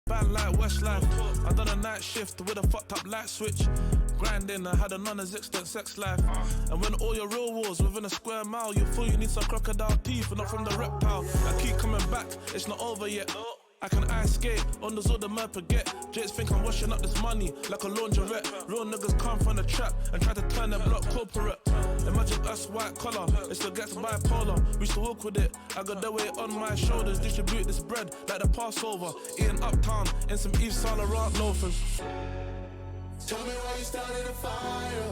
Bad like Westlife. I done a night shift with a fucked up light switch. Grinding, I had a non-existent sex life. And when all your real wars within a square mile, you feel you need some crocodile teeth and not from the reptile. I keep coming back, it's not over yet. I can ice skate, on the all the man forget. Jakes think I'm washing up this money like a laundrette. Real niggas come from the trap and try to turn their block corporate. Imagine us white collar, it still gets bipolar. We used to walk with it, I got the weight on my shoulders. Distribute this bread like the Passover. Eating uptown in some East Saint Laurent loafers. Tell me why you started a fire.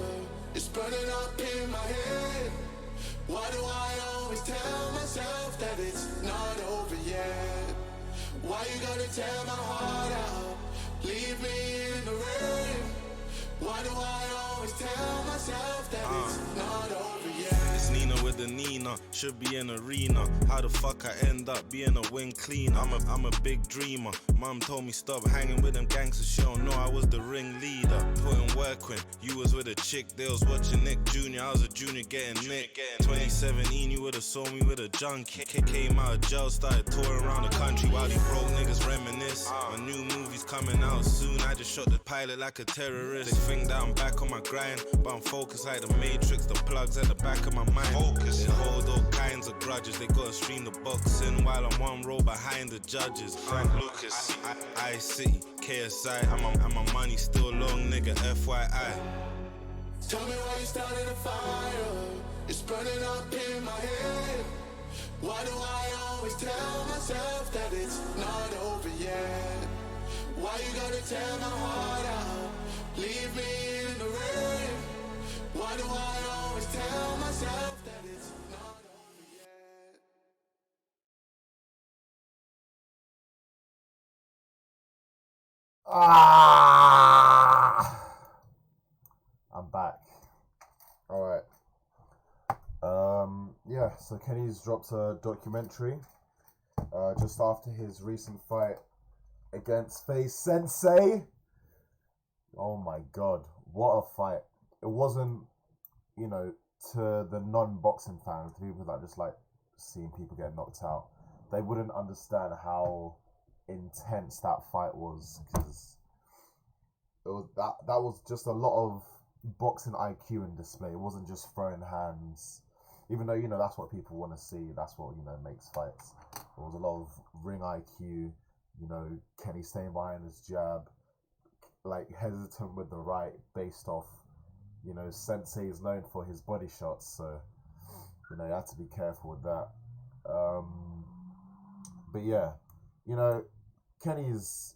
It's burning up in my head. Why do I always tell myself that it's not over yet? Why you gotta tear my heart out? Leave me in the rain. Why do I always tell myself that it's not over yet? It's Nina with the Nina, should be an arena. How the fuck I end up being a wing cleaner? I'm a big dreamer. Mum told me stop hanging with them gangsters. She don't know I was the ringleader. Putting work when you was with a chick. They was watching Nick Jr. I was a junior getting Nick. 2017 you would've saw me with a junkie. Came out of jail, started touring around the country while these broke niggas reminisce. My new movie's coming out soon. I just shot the pilot like a terrorist. They think that I'm back on my grind, but I'm focused like the Matrix. The plugs at the back of my mind. They hold all kinds of grudges. They gotta stream the boxing while I'm one row behind the judges. Frank Lucas, Ice City, KSI. And my money still long, nigga, FYI. Tell me why you started a fire. It's burning up in my head. Why do I always tell myself that it's not over yet? Why you gotta tear my heart out? Leave me in the rain. Why do I always tell myself that it's not over yet? I'm back. Alright. Yeah, so Kenny's dropped a documentary just after his recent fight against Face Sensei. Oh my god, what a fight. It wasn't, to the non-boxing fans, the people that just like seeing people get knocked out, they wouldn't understand how intense that fight was, because it was that was just a lot of boxing IQ in display. It wasn't just throwing hands, even though that's what people want to see. That's what makes fights. There was a lot of ring IQ. Kenny staying behind his jab, like hesitant with the right, based off Sensei is known for his body shots, so you have to be careful with that. But yeah, Kenny's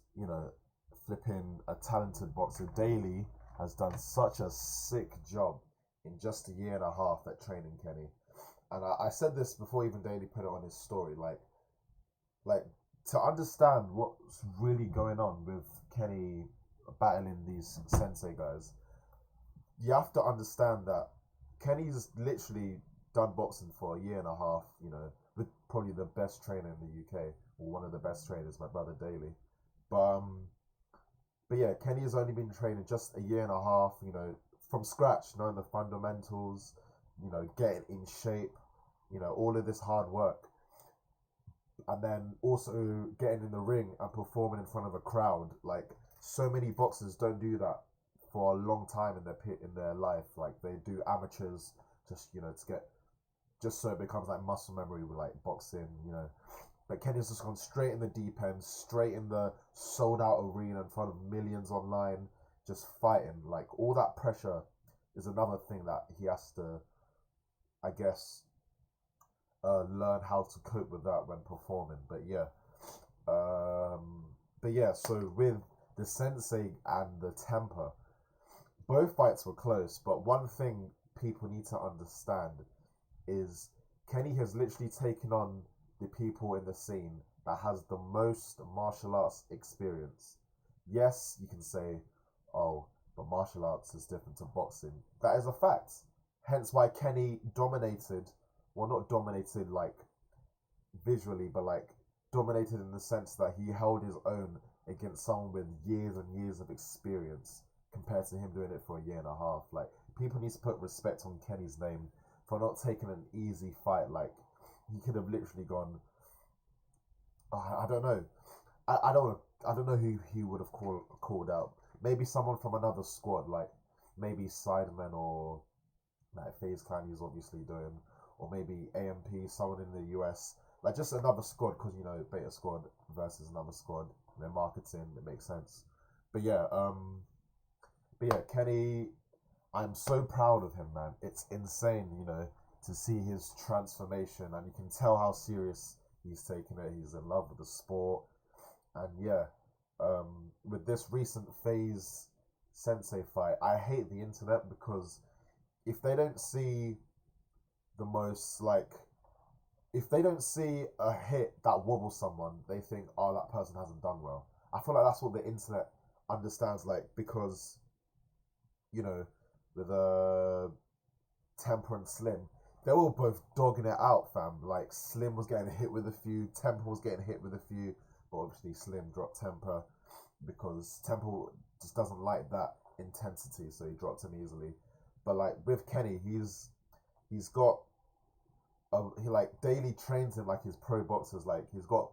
flipping a talented boxer. Daly has done such a sick job in just a year and a half at training Kenny. And I said this before even Daly put it on his story, like to understand what's really going on with Kenny battling these Sensei guys, you have to understand that Kenny's literally done boxing for a year and a half, with probably the best trainer in the UK, or one of the best trainers, my brother Daly. But yeah, Kenny has only been training just a year and a half, from scratch, knowing the fundamentals, getting in shape, all of this hard work. And then also getting in the ring and performing in front of a crowd. Like, so many boxers don't do that for a long time in their life. Like, they do amateurs just to get, just so it becomes like muscle memory with like boxing. But Kenny's just gone straight in the deep end, straight in the sold out arena in front of millions online, just fighting. Like, all that pressure is another thing that he has to, I guess, learn how to cope with that when performing. But yeah, so with the Sensei and the Temper, both fights were close, but one thing people need to understand is Kenny has literally taken on the people in the scene that has the most martial arts experience. Yes, you can say, oh, but martial arts is different to boxing. That is a fact. Hence why Kenny dominated, well, not dominated like visually, but like dominated in the sense that he held his own against someone with years and years of experience, compared to him doing it for a year and a half. Like, people need to put respect on Kenny's name for not taking an easy fight. Like, he could have literally gone, I don't know. I don't want to I don't know who he would have called out. Maybe someone from another squad, like maybe Sidemen or like FaZe Clan he's obviously doing, or maybe AMP, someone in the US, like just another squad, because you know Beta Squad versus another squad, their marketing, it makes sense. But yeah, Kenny, I'm so proud of him, man. It's insane, you know, to see his transformation, and you can tell how serious he's taking it. He's in love with the sport, and yeah, with this recent FaZe Sensei fight, I hate the internet because if they don't see the most like, if they don't see a hit that wobbles someone, they think, oh, that person hasn't done well. I feel like that's what the internet understands, like, because, you know, with Temper and Slim, they were both dogging it out, fam. Like, Slim was getting hit with a few, Temper was getting hit with a few, but obviously Slim dropped Temper because Temper just doesn't like that intensity, so he dropped him easily. But like with Kenny, he's got he like daily trains him like his pro boxers. Like he's got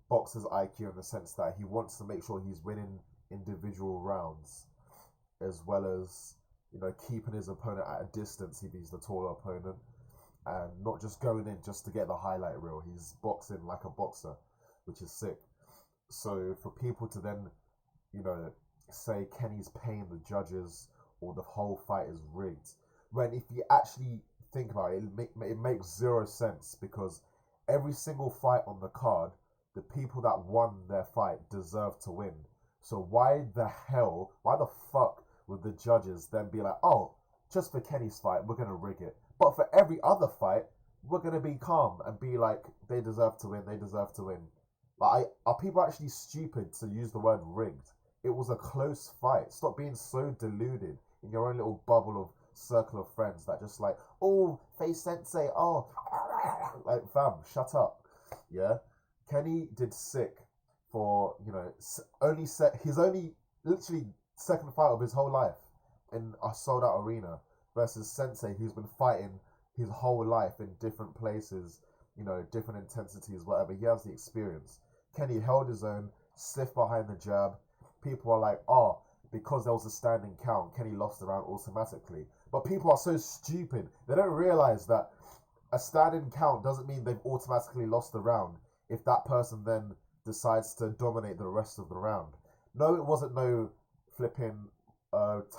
boxer's IQ in the sense that he wants to make sure he's winning individual rounds, as well as, you know, keeping his opponent at a distance if he's the taller opponent, and not just going in just to get the highlight reel. He's boxing like a boxer, which is sick. So for people to then, you know, say Kenny's paying the judges or the whole fight is rigged, when if you actually think about it, it makes zero sense, because every single fight on the card, the people that won their fight deserve to win. So why the fuck would the judges then be like, oh, just for Kenny's fight, we're going to rig it, but for every other fight, we're going to be calm and be like, they deserve to win, they deserve to win. Like, are people actually stupid to use the word rigged? It was a close fight. Stop being so deluded in your own little bubble of circle of friends that just like, oh, FaZe Sensei, oh, like, fam, shut up. Yeah, Kenny did sick for, you know, his only literally second fight of his whole life in a sold out arena versus Sensei, who's been fighting his whole life in different places, you know, different intensities, whatever. He has the experience. Kenny held his own, stiff behind the jab. People are like, oh, because there was a standing count, Kenny lost the round automatically. But people are so stupid. They don't realize that a standing count doesn't mean they've automatically lost the round if that person then decides to dominate the rest of the round. No, it wasn't no flipping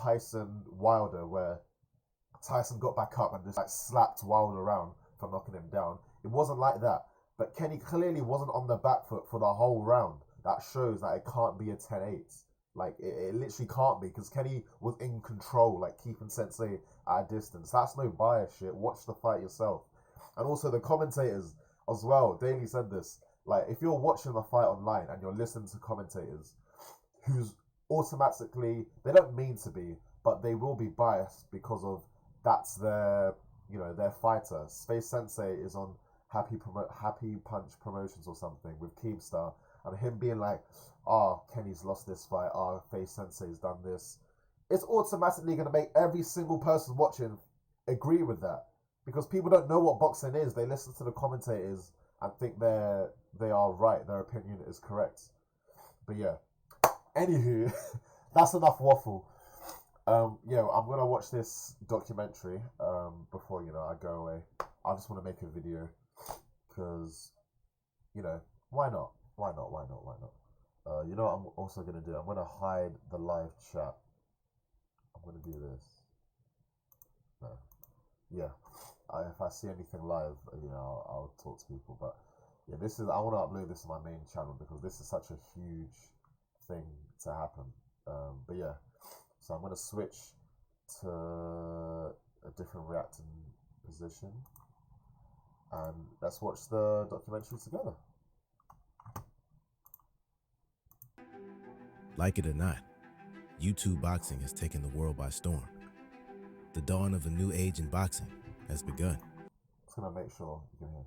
Tyson Wilder where Tyson got back up and just like slapped Wilder around for knocking him down. It wasn't like that. But Kenny clearly wasn't on the back foot for the whole round. That shows that it can't be a 10-8. Like, it literally can't be, because Kenny was in control, like, keeping Sensei at a distance. That's no bias shit. Watch the fight yourself. And also, the commentators as well, Daly said this, like, if you're watching the fight online and you're listening to commentators who's automatically, they don't mean to be, but they will be biased because of that's their, you know, their fighter. FaZe Sensei is on Happy Punch Promotions or something with Keemstar, and him being like, oh, Kenny's lost this fight, oh, FaZe Sensei's done this, it's automatically going to make every single person watching agree with that, because people don't know what boxing is. They listen to the commentators and think they are right, their opinion is correct. But yeah, anywho, that's enough waffle. Yeah, I'm going to watch this documentary before, you know, I go away. I just want to make a video because, you know, why not? You know what I'm also going to do? I'm going to hide the live chat. I'm going to do this. No. Yeah. If I see anything live, you know, I'll talk to people. But yeah, I want to upload this to my main channel because this is such a huge thing to happen. But yeah, so I'm going to switch to a different reacting position and let's watch the documentary together. Like it or not, YouTube boxing has taken the world by storm. The dawn of a new age in boxing has begun. Just gonna make sure you can hear.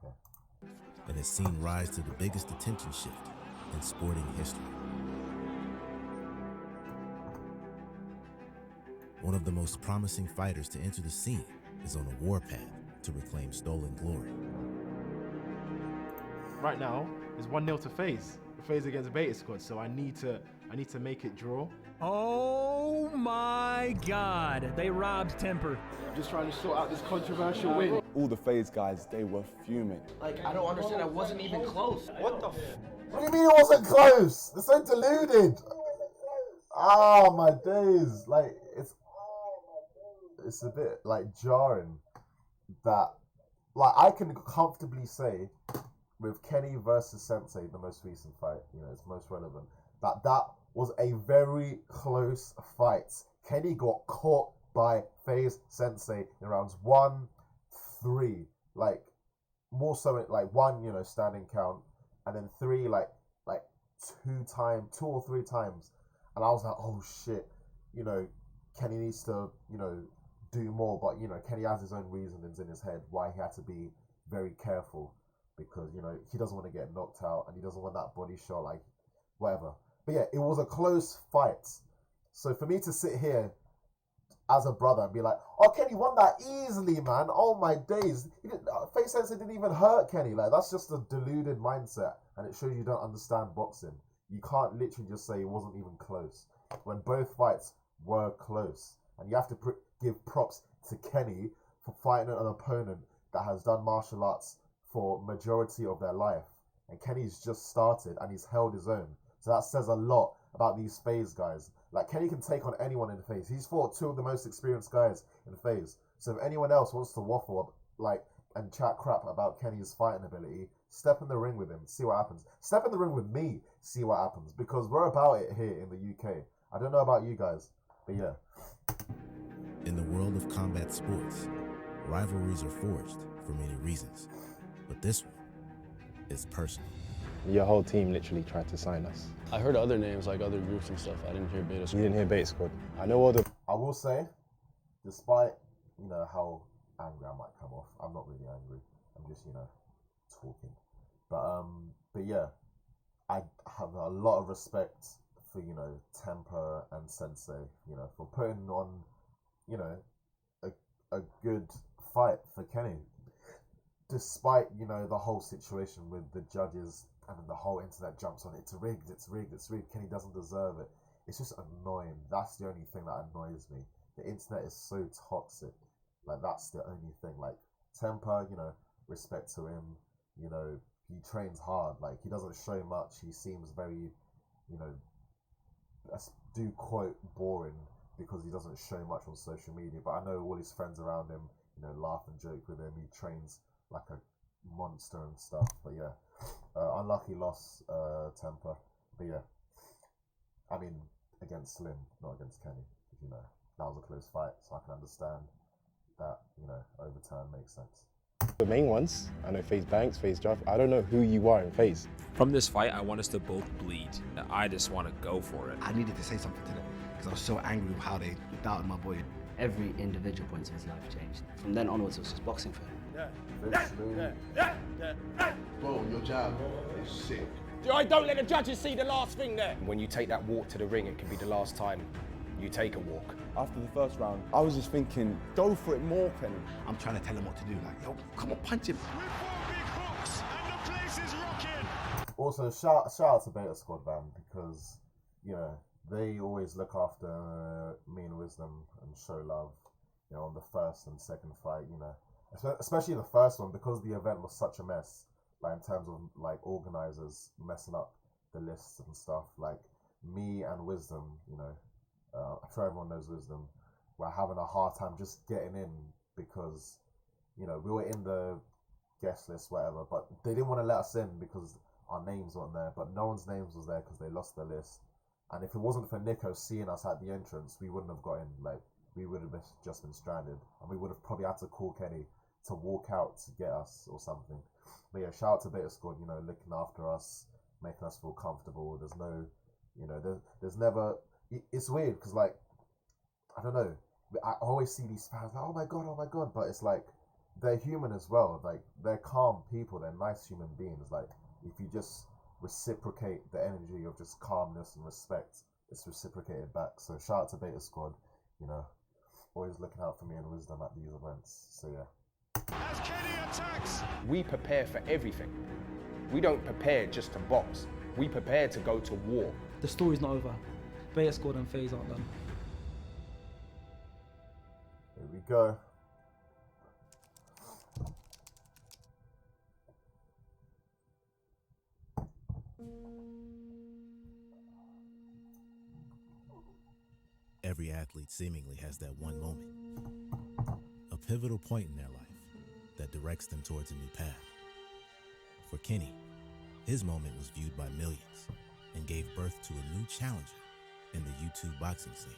Okay. And has seen rise to the biggest attention shift in sporting history. One of the most promising fighters to enter the scene is on a warpath to reclaim stolen glory. right now is 1-0 to FaZe. FaZe against Beta Squad, so I need to make it draw. Oh my God, they robbed Temper. I'm just trying to sort out this controversial win. All the FaZe guys, they were fuming. Like, I don't understand, I wasn't even close. What the What do you mean it wasn't close? They're so deluded. Oh my days. Like, it's a bit like jarring that, like, I can comfortably say with Kenny versus Sensei, the most recent fight, you know, it's most relevant, that was a very close fight. Kenny got caught by FaZe Sensei in rounds 1, 3, like more so like 1, you know, standing count, and then 3 like 2 or 3 times, and I was like, oh shit, you know, Kenny needs to, you know, do more, but you know, Kenny has his own reasonings in his head why he had to be very careful, because you know he doesn't want to get knocked out and he doesn't want that body shot, like whatever. But yeah, it was a close fight. So for me to sit here as a brother and be like, oh, Kenny won that easily, man. Oh my days. FaZe Sensei didn't even hurt Kenny. Like, that's just a deluded mindset, and it shows you don't understand boxing. You can't literally just say it wasn't even close when both fights were close. And you have to give props to Kenny for fighting an opponent that has done martial arts for majority of their life. And Kenny's just started and he's held his own. So that says a lot about these FaZe guys. Like, Kenny can take on anyone in FaZe. He's fought 2 of the most experienced guys in FaZe. So if anyone else wants to waffle up, like, and chat crap about Kenny's fighting ability, step in the ring with him, see what happens. Step in the ring with me, see what happens. Because we're about it here in the UK. I don't know about you guys, but yeah. In the world of combat sports, rivalries are forged for many reasons. But this one is personal. Your whole team literally tried to sign us. I heard other names, like other groups and stuff. I didn't hear Beta Squad. You didn't hear Beta Squad. I know all the... I will say, despite, you know, how angry I might come off, I'm not really angry. I'm just, you know, talking. But yeah, I have a lot of respect for, you know, Temper and Sensei, you know, for putting on, you know, a good fight for Kenny. Despite, you know, the whole situation with the judges and the whole internet jumps on, it's rigged, Kenny doesn't deserve it. It's just annoying. That's the only thing that annoys me. The internet is so toxic. Like, that's the only thing. Like, Temper, you know, respect to him, you know, he trains hard. Like, he doesn't show much. He seems very, you know, do quote boring because he doesn't show much on social media. But I know all his friends around him, you know, laugh and joke with him. He trains like a monster and stuff. But yeah, unlucky loss, Temper. But yeah, I mean, against Slim, not against Kenny. You know, that was a close fight, so I can understand that, you know, overturn makes sense. The main ones, I know FaZe Banks, FaZe Juff. I don't know who you are in FaZe. From this fight, I want us to both bleed. I just want to go for it. I needed to say something to them because I was so angry with how they doubted my boy. Every individual point of his life changed. From then onwards, it was just boxing for him. Bro, your jab is sick. Don't let the judges see the last thing there. When you take that walk to the ring, it can be the last time you take a walk. After the first round, I was just thinking, go for it more, Kenny. I'm trying to tell him what to do. Like, yo, come on, punch him. Also, shout out to Beta Squad, man, because, you know, they always look after me and Wisdom and show love, you know, on the first and second fight, you know. Especially the first one, because the event was such a mess, like in terms of like organizers messing up the lists and stuff. Like, me and Wisdom, you know, I'm sure everyone knows Wisdom, we're having a hard time just getting in because, you know, we were in the guest list, whatever, but they didn't want to let us in because our names weren't there. But no one's names was there because they lost the list. And if it wasn't for Nico seeing us at the entrance, we wouldn't have got in. Like, we would have just been stranded, and we would have probably had to call Kenny to walk out to get us or something. But yeah, shout out to Beta Squad, you know, looking after us, making us feel comfortable. There's no, you know, there's never, it's weird because, like, I don't know, I always see these fans like, oh my god, but it's like, they're human as well. Like, they're calm people, they're nice human beings. Like, if you just reciprocate the energy of just calmness and respect, it's reciprocated back. So shout out to Beta Squad, you know, always looking out for me and Wisdom at these events. So yeah. As Kenny attacks, We prepare for everything. We don't prepare just to box. We prepare to go to war. The story's not over. Beta Squad and FaZe aren't done. Here we go. Every athlete seemingly has that one moment, a pivotal point in their life that directs them towards a new path. For Kenny, his moment was viewed by millions and gave birth to a new challenger in the YouTube boxing scene.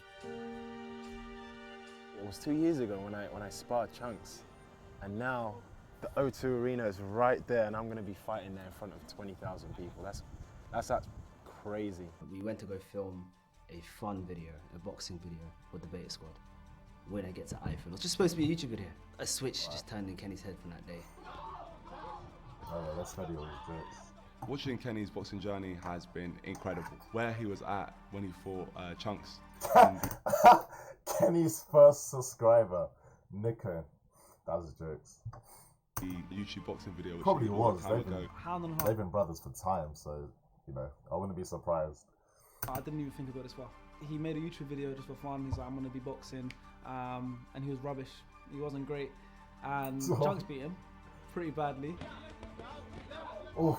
It was 2 years ago when I sparred Chunks, and now the O2 Arena is right there, and I'm going to be fighting there in front of 20,000 people. That's crazy. We went to go film a fun video, a boxing video with the Beta Squad. When I get to iPhone, it was just supposed to be a YouTube video. A switch just turned in Kenny's head from that day. Oh yeah, that's video was jokes. Watching Kenny's boxing journey has been incredible. Where he was at when he fought Chunks. Kenny's first subscriber, Nico. That was jokes. The YouTube boxing video, which Probably he did was. a long time ago. They've been brothers for time, so, you know, I wouldn't be surprised. I didn't even think I'd go this far. He made a YouTube video just for fun. He's like, I'm gonna be boxing, and he was rubbish. He wasn't great, and Chunks beat him pretty badly. Oof.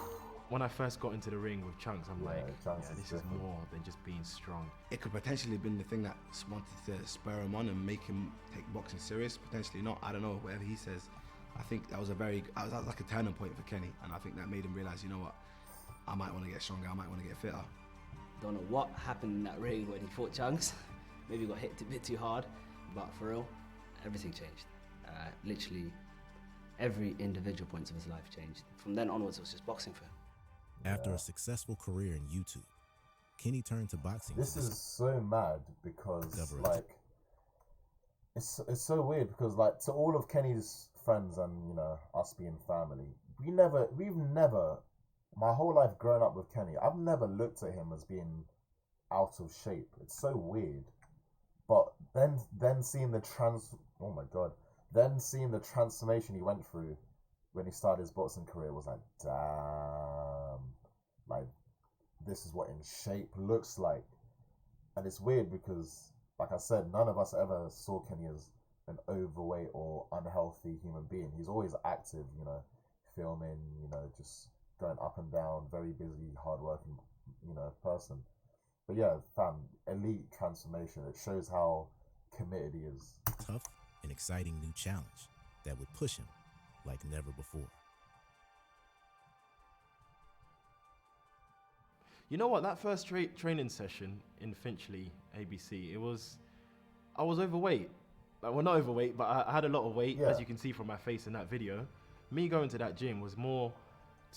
When I first got into the ring with Chunks, I'm like, this is different. more than just being strong. It could potentially have been the thing that wanted to spur him on and make him take boxing serious. Potentially not. I don't know. Whatever he says, I think that was that was like a turning point for Kenny, and I think that made him realize, you know what, I might want to get stronger. I might want to get fitter. Don't know what happened in that ring when he fought Chunks. Maybe he got hit a bit too hard, but for real, everything changed. Literally, every individual point of his life changed. From then onwards, it was just boxing for him. After a successful career in YouTube, Kenny turned to boxing. This is so mad because, like, it's so weird because, like, to all of Kenny's friends and, you know, us being family, we've never, my whole life growing up with Kenny, I've never looked at him as being out of shape. It's so weird. But then seeing the then seeing the transformation he went through when he started his boxing career was like, damn, like, this is what in shape looks like. And it's weird because, like I said, none of us ever saw Kenny as an overweight or unhealthy human being. He's always active, you know, filming, you know, just going up and down, very busy, hardworking, you know, person. But yeah, fam, elite transformation. It shows how committed he is. Tough and exciting new challenge that would push him like never before. You know what? That first training session in Finchley ABC, I was overweight. Like, well, not overweight, but I had a lot of weight, as you can see from my face in that video. Me going to that gym was more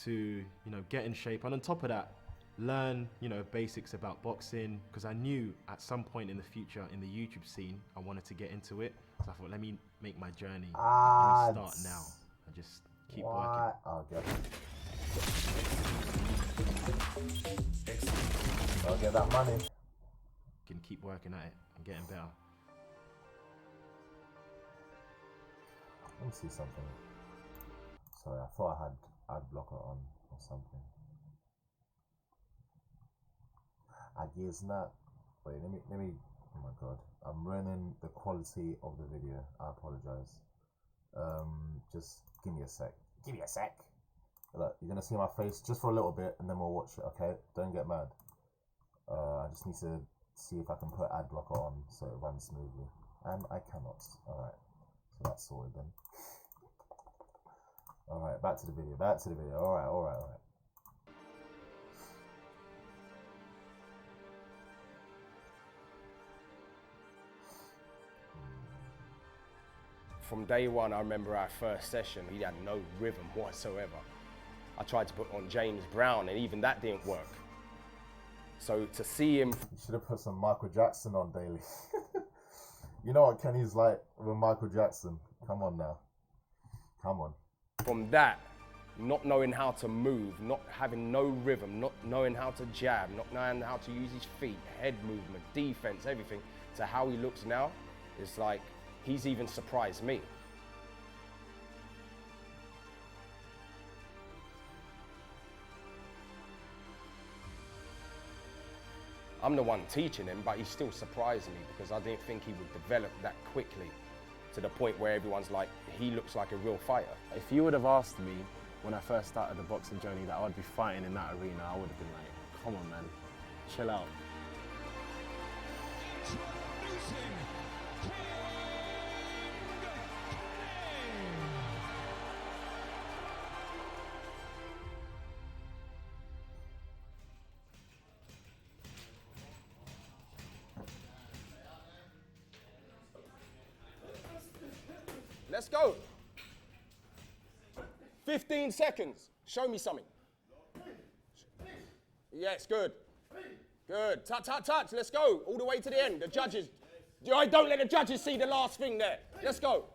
to, you know, get in shape, and on top of that, learn, you know, basics about boxing, because I knew at some point in the future in the YouTube scene I wanted to get into it. So I thought, let me make my journey. Let me start now and just keep working. Okay. I'll get that money. Can keep working at it and getting better. Let me see something. Sorry, I thought I had ad blocker on or something. I guess not. Wait, let me. Oh my god, I'm ruining the quality of the video. I apologize. Just give me a sec. Give me a sec. Look, you're gonna see my face just for a little bit, and then we'll watch it. Okay? Don't get mad. I just need to see if I can put ad blocker on so it runs smoothly, and I cannot. All right. So that's sorted then. All right, back to the video. All right. From day one, I remember our first session, he had no rhythm whatsoever. I tried to put on James Brown, and even that didn't work. So to see him... You should have put some Michael Jackson on daily. You know what Kenny's like with Michael Jackson. Come on now. Come on. From that, not knowing how to move, not having no rhythm, not knowing how to jab, not knowing how to use his feet, head movement, defense, everything, to how he looks now, it's like, he's even surprised me. I'm the one teaching him, but he still surprised me because I didn't think he would develop that quickly to the point where everyone's like, he looks like a real fighter. If you would have asked me when I first started the boxing journey that I would be fighting in that arena, I would have been like, come on man, chill out. Let's go. 15 seconds. Show me something. Yes, good. Good. Touch, touch, touch. Let's go. All the way to the end. The judges. Don't let the judges see the last thing there. Let's go.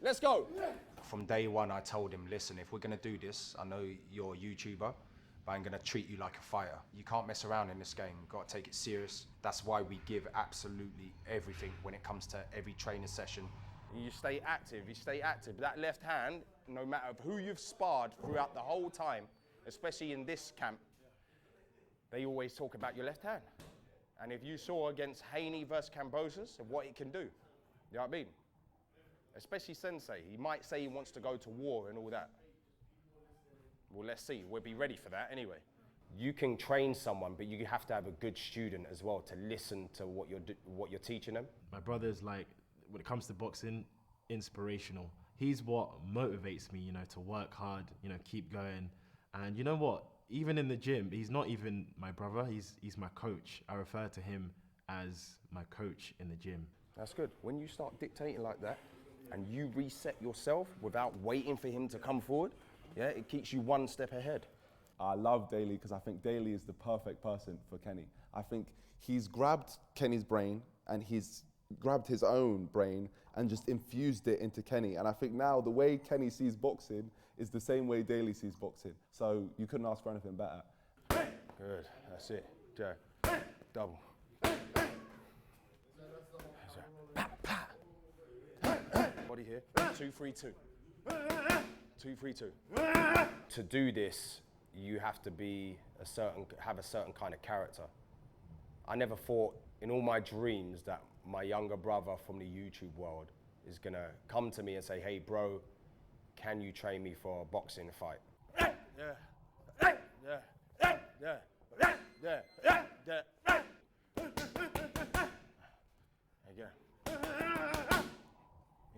Let's go. From day one, I told him, listen, if we're going to do this, I know you're a YouTuber, but I'm going to treat you like a fighter. You can't mess around in this game. You've got to take it serious. That's why we give absolutely everything when it comes to every training session. You stay active, you stay active. That left hand, no matter who you've sparred throughout the whole time, especially in this camp, they always talk about your left hand. And if you saw against Haney versus Cambosos and what it can do, you know what I mean? Especially Sensei, he might say he wants to go to war and all that. Well, let's see, we'll be ready for that anyway. You can train someone, but you have to have a good student as well to listen to what you're teaching them. My brother's like, when it comes to boxing, inspirational. He's what motivates me, to work hard, keep going. And you know what? Even in the gym, he's not even my brother, he's my coach. I refer to him as my coach in the gym. That's good. When you start dictating like that and you reset yourself without waiting for him to come forward, yeah, it keeps you one step ahead. I love Daly because I think Daly is the perfect person for Kenny. I think he's grabbed Kenny's brain and he's grabbed his own brain and just infused it into Kenny. And I think now the way Kenny sees boxing is the same way Daly sees boxing. So you couldn't ask for anything better. Good, that's it. Jack, double. Body here, 2-3-2. 2-3-2. To do this, you have to have a certain kind of character. I never thought in all my dreams that my younger brother from the YouTube world is gonna come to me and say, hey bro, can you train me for a boxing fight? Yeah, yeah, yeah, yeah, yeah, yeah. Again.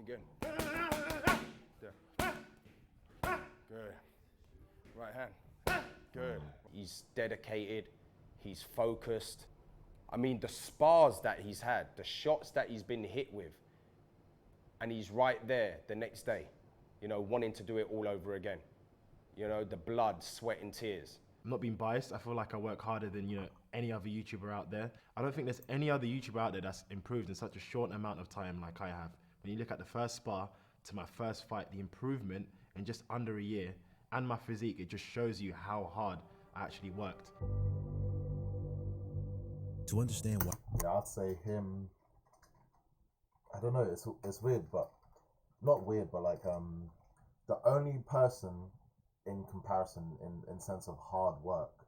Again. Yeah. Good. Right hand. Good. He's dedicated, he's focused. I mean, the spars that he's had, the shots that he's been hit with, and he's right there the next day, wanting to do it all over again. The blood, sweat, and tears. I'm not being biased. I feel like I work harder than, any other YouTuber out there. I don't think there's any other YouTuber out there that's improved in such a short amount of time like I have. When you look at the first spar to my first fight, the improvement in just under a year, and my physique, it just shows you how hard I actually worked. To understand why. Yeah, I'd say him. I don't know. It's weird, but not weird, but like the only person in comparison in sense of hard work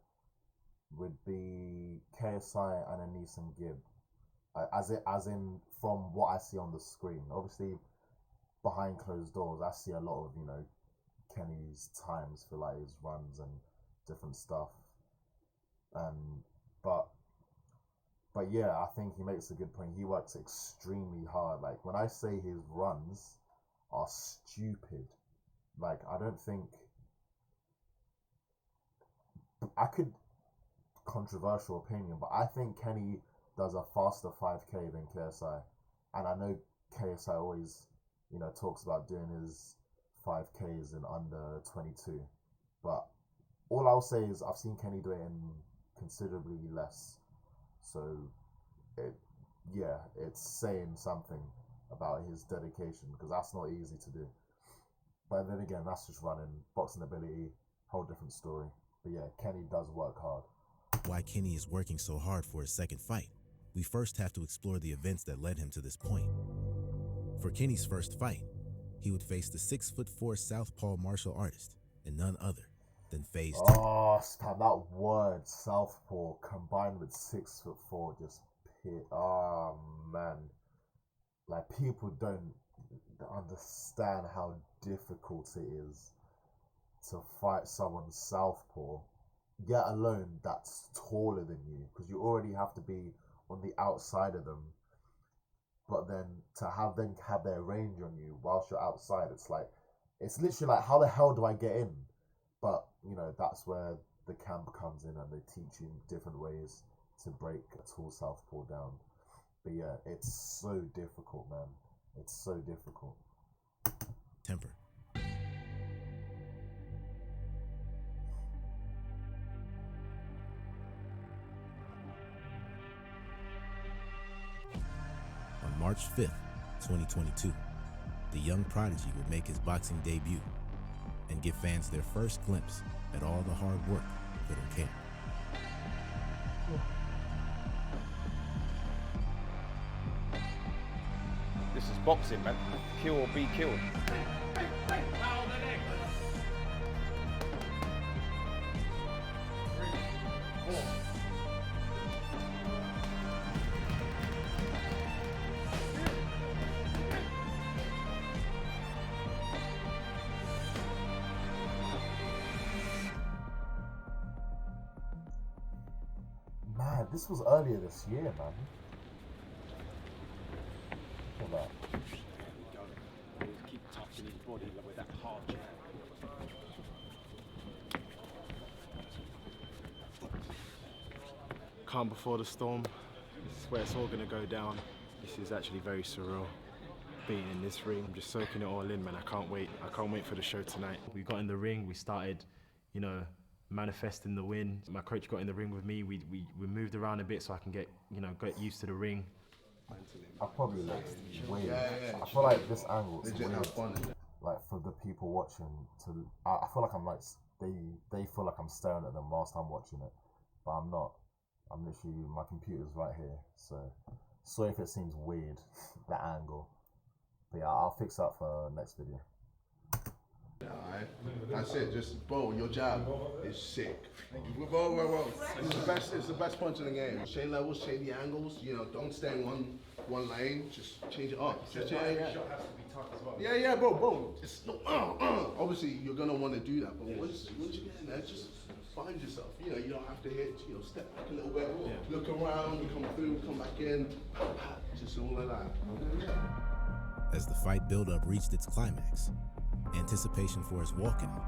would be KSI and Anise and Gibb, as in from what I see on the screen. Obviously, behind closed doors, I see a lot of Kenny's times for like his runs and different stuff. But yeah, I think he makes a good point. He works extremely hard. Like when I say his runs are stupid, like I don't think I could controversial opinion, but I think Kenny does a faster 5K than KSI, and I know KSI always talks about doing his 5Ks in under 22, but all I'll say is I've seen Kenny do it in considerably less. So, it's saying something about his dedication because that's not easy to do. But then again, that's just running. Boxing ability, whole different story. But yeah, Kenny does work hard. Why Kenny is working so hard for his second fight, we first have to explore the events that led him to this point. For Kenny's first fight, he would face the 6'4" southpaw martial artist and none other then phase 2. Oh, Stan, that word, southpaw, combined with 6'4", just oh man. Like, people don't understand how difficult it is to fight someone southpaw, yet alone that's taller than you, because you already have to be on the outside of them, but then to have them have their range on you whilst you're outside, it's literally like, how the hell do I get in? But you know, that's where the camp comes in, and they teach you different ways to break a tall southpaw down. But yeah, it's so difficult, man. It's so difficult. Temper. On March 5th, 2022, the young prodigy would make his boxing debut and give fans their first glimpse at all the hard work put in camp. This is boxing, man. Kill or be killed. Man, this was earlier this year, man. Look at that. Keep touching his body with that hard jab. Calm before the storm. This is where it's all gonna go down. This is actually very surreal. Being in this ring, I'm just soaking it all in, man. I can't wait. I can't wait for the show tonight. We got in the ring, we started, you know, manifesting the win. My coach got in the ring with me. We moved around a bit so I can get used to the ring. I probably looked weird. I feel like this angle is weird. Like, for the people watching, I feel like I'm like, they feel like I'm staring at them whilst I'm watching it, but I'm not. I'm literally, my computer's right here, so sorry if it seems weird, that angle. But yeah, I'll fix that for next video. Alright, that's it. Just your jab is sick. Whoa. It's the best punch in the game. Change levels, change the angles. You know, don't stay in one lane. Just change it up. Just change. Yeah, bro. It's no. Obviously, you're gonna want to do that, but once you get in there, just find yourself. You know, you don't have to hit. You know, step back a little bit, look around, come through, come back in. Just all like that. As the fight build-up reached its climax, anticipation for his walkout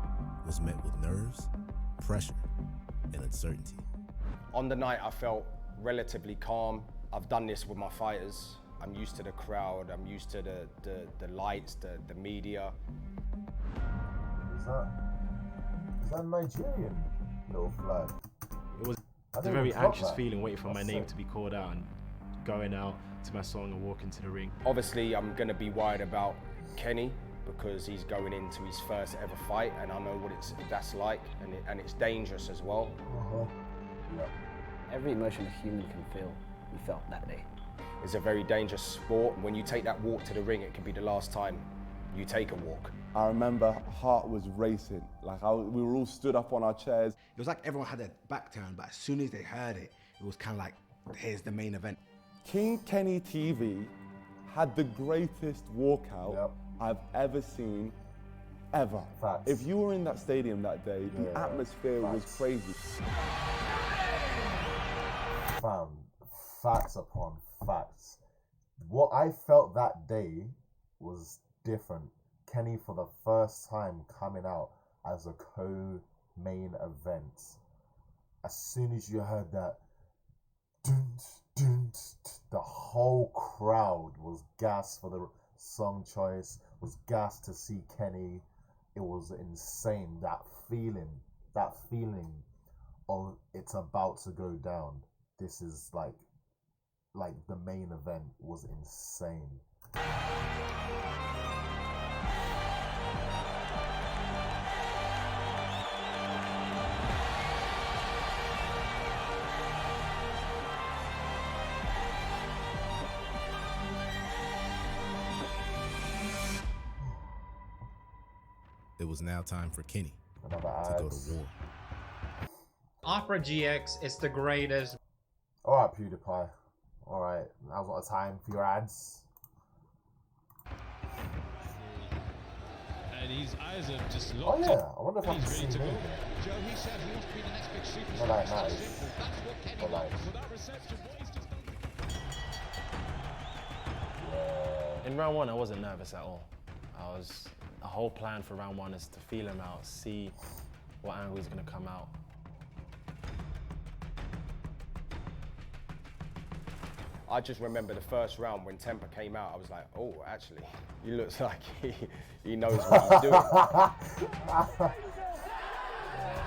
was met with nerves, pressure, and uncertainty. On the night, I felt relatively calm. I've done this with my fighters. I'm used to the crowd. I'm used to the lights, the media. Is that Nigerian little flag? It was a very anxious feeling, waiting for my name to be called out and going out to my song and walking to the ring. Obviously, I'm going to be worried about Kenny, because he's going into his first ever fight, and I know what that's like, and it's dangerous as well. Every emotion a human can feel, we felt that day. It's a very dangerous sport. When you take that walk to the ring, it could be the last time you take a walk. I remember heart was racing. Like, we were all stood up on our chairs. It was like everyone had their back turned, but as soon as they heard it, it was kind of like, here's the main event. King Kenny TV had the greatest walkout I've ever seen, ever. Facts. If you were in that stadium that day, the atmosphere was crazy. Fam, facts upon facts. What I felt that day was different. Kenny, for the first time, coming out as a co-main event. As soon as you heard that, the whole crowd was gassed for the song choice, was gassed to see Kenny. It was insane. That feeling of it's about to go down. This is like the main event was insane. It was now time for Kenny Another to ad. go to war. Opera GX is the greatest. Alright, PewDiePie. Alright, now's not the time for your ads. And his eyes are just Oh locked yeah, up. I wonder if I can He's see ready to him. go. Joe, he said he wants to be the next big superstar. Not that It's that nice. simple. That's what Kenny But like, wants. With that reception, what he's just done. In round one, I wasn't nervous at all. The whole plan for round one is to feel him out, see what angle he's gonna come out. I just remember the first round when Temper came out, I was like, oh, actually, he looks like he knows what he's doing.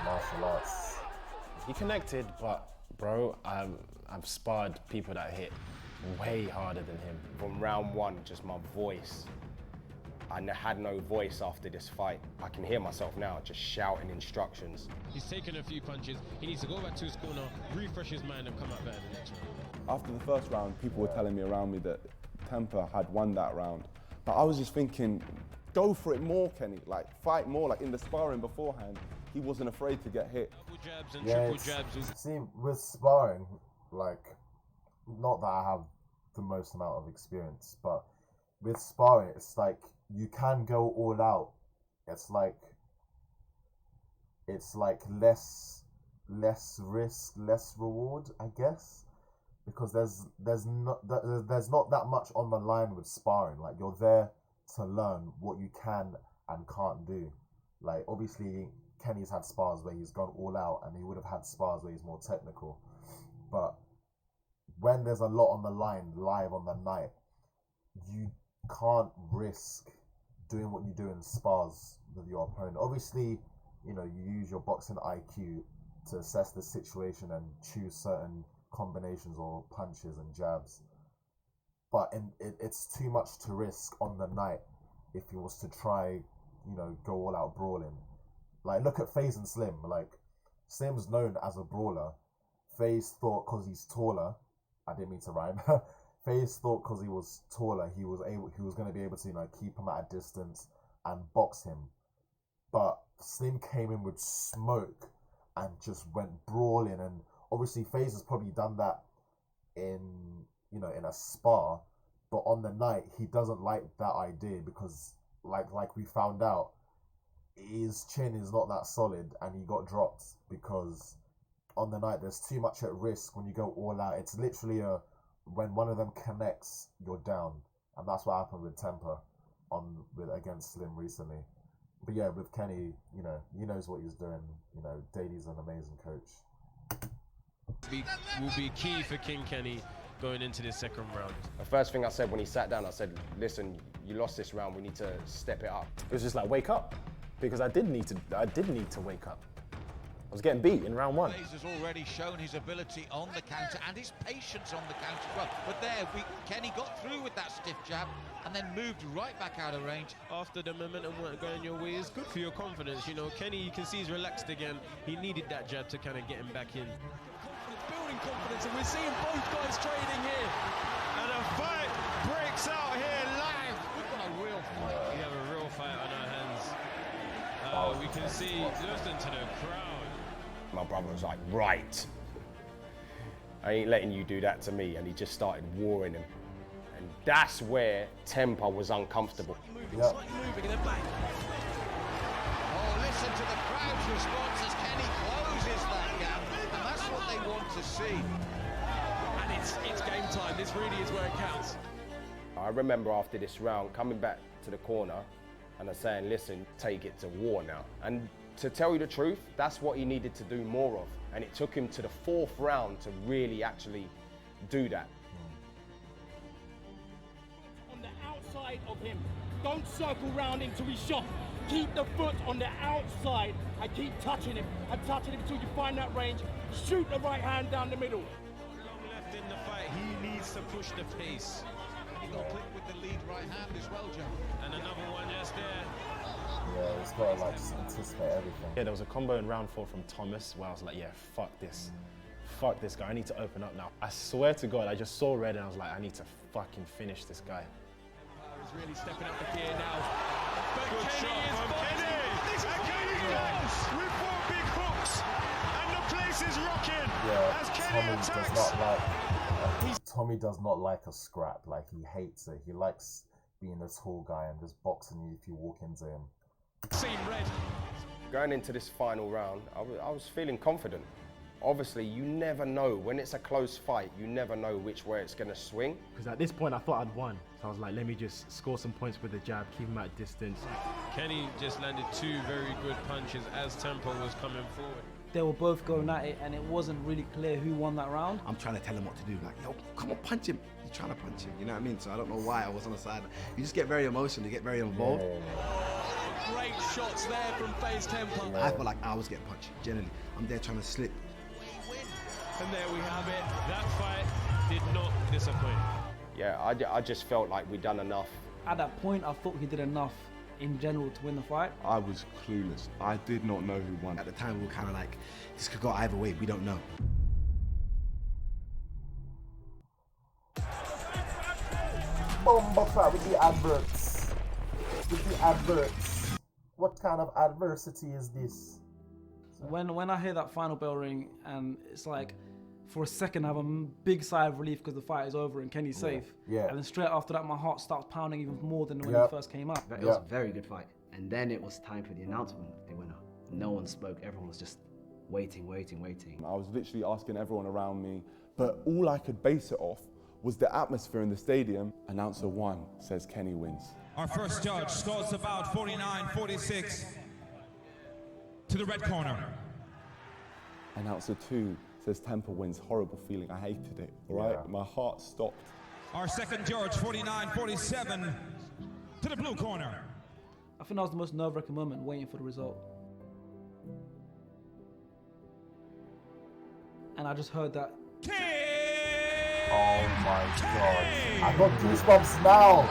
Martial arts. He connected, but bro, I've sparred people that hit way harder than him. From round one, just my voice. I had no voice after this fight. I can hear myself now, just shouting instructions. He's taken a few punches. He needs to go back to his corner, refresh his mind, and come out better the next round. After the first round, people were telling me around me that Temper had won that round. But I was just thinking, go for it more, Kenny. Like, fight more. Like, in the sparring beforehand, he wasn't afraid to get hit. Double jabs and Yeah, triple jabs. see, with sparring, like, not that I have the most amount of experience, but with sparring, it's like you can go all out. It's like less risk, less reward, I guess, because there's not that much on the line with sparring. Like, you're there to learn what you can and can't do. Like, obviously, Kenny's had spars where he's gone all out, and he would have had spars where he's more technical. But when there's a lot on the line live on the night, you can't risk doing what you do in spars with your opponent. Obviously, you know, you use your boxing IQ to assess the situation and choose certain combinations or punches and jabs. But it's too much to risk on the night if he was to try, you know, go all out brawling. Like, look at FaZe and Slim. Like, Slim's known as a brawler. FaZe thought because he's taller, I didn't mean to rhyme. FaZe thought because he was taller, he was going to be able to, you know, keep him at a distance and box him. But Slim came in with smoke and just went brawling. And obviously, FaZe has probably done that in a spar, but on the night he doesn't like that idea because, like we found out, his chin is not that solid, and he got dropped because on the night there's too much at risk when you go all out. It's literally when one of them connects, you're down, and that's what happened with Temper against Slim recently. But yeah, with Kenny, you know, he knows what he's doing. You know, Daly's an amazing coach. Will be key for King Kenny going into this second round. The first thing I said when he sat down, I said, listen, you lost this round, we need to step it up. It was just like, wake up, because I did need to wake up. I was getting beat in round one. FaZe has already shown his ability on the counter and his patience on the counter as well. But there, Kenny got through with that stiff jab and then moved right back out of range. After the momentum weren't going your way, it's good for your confidence. You know, Kenny, you can see he's relaxed again. He needed that jab to kind of get him back in. Building confidence, and we're seeing both guys trading here. And a fight breaks out here live. We've got a real fight. We have a real fight on our hands. We can see, listen to the crowd. My brother was like, right, I ain't letting you do that to me. And he just started warring him. And that's where Temper was uncomfortable. Slightly moving and then back. Oh, listen to the crowd's response as Kenny closes that gap. And that's what they want to see. And it's game time. This really is where it counts. I remember after this round coming back to the corner and saying, listen, take it to war now. And to tell you the truth, that's what he needed to do more of. And it took him to the fourth round to really actually do that. On the outside of him. Don't circle round into his shot. Keep the foot on the outside and keep touching him and touching him until you find that range. Shoot the right hand down the middle. Long left in the fight. He needs to push the pace. And he got clipped with the lead right hand as well, Joe. And another one just there. Yeah, he's got to like just anticipate everything. Yeah, there was a combo in round 4 from Thomas where I was like, yeah, fuck this. Fuck this guy, I need to open up now. I swear to God, I just saw red and I was like, I need to fucking finish this guy. He's really stepping up the gear now. But Good Kenny shot from Kenny! This is goes with 4 big hooks, and the place is rocking. Yeah, as Kenny Tommy does attacks. not like. Tommy does not like a scrap. Like, he hates it. He likes being a tall guy and just boxing you if you walk into him. Seen red. Going into this final round, I was feeling confident. Obviously, you never know. When it's a close fight, you never know which way it's going to swing. Because at this point, I thought I'd won. So I was like, let me just score some points with the jab, keep him at distance. Kenny just landed 2 very good punches as Tempo was coming forward. They were both going at it, and it wasn't really clear who won that round. I'm trying to tell him what to do. Like, yo, come on, punch him. You're trying to punch him, you know what I mean? So I don't know why I was on the side. You just get very emotional, you get very involved. Great shots there from FaZe Tempo. I felt like I was getting punched, generally. I'm there trying to slip. And there we have it. That fight did not disappoint. Yeah, I just felt like we'd done enough. At that point, I thought he did enough in general to win the fight. I was clueless. I did not know who won. At the time, we were kind of like, this could go either way. We don't know. Bomba crap with the adverts. With the adverts. What kind of adversity is this? When I hear that final bell ring, and it's like, for a second I have a big sigh of relief because the fight is over and Kenny's safe. Yeah. And then straight after that, my heart starts pounding even more than when he first came up. It was a very good fight. And then it was time for the announcement of the winner. No one spoke, everyone was just waiting. I was literally asking everyone around me, but all I could base it off was the atmosphere in the stadium. Announcer 1 says Kenny wins. Our first judge scores about 49-46 to the red corner. Announcer 2 says Temple wins. Horrible feeling. I hated it. All right, my heart stopped. Our second judge 49-47 to the blue corner. I think that was the most nerve-wracking moment, waiting for the result. And I just heard that. Oh my god. I got goosebumps now.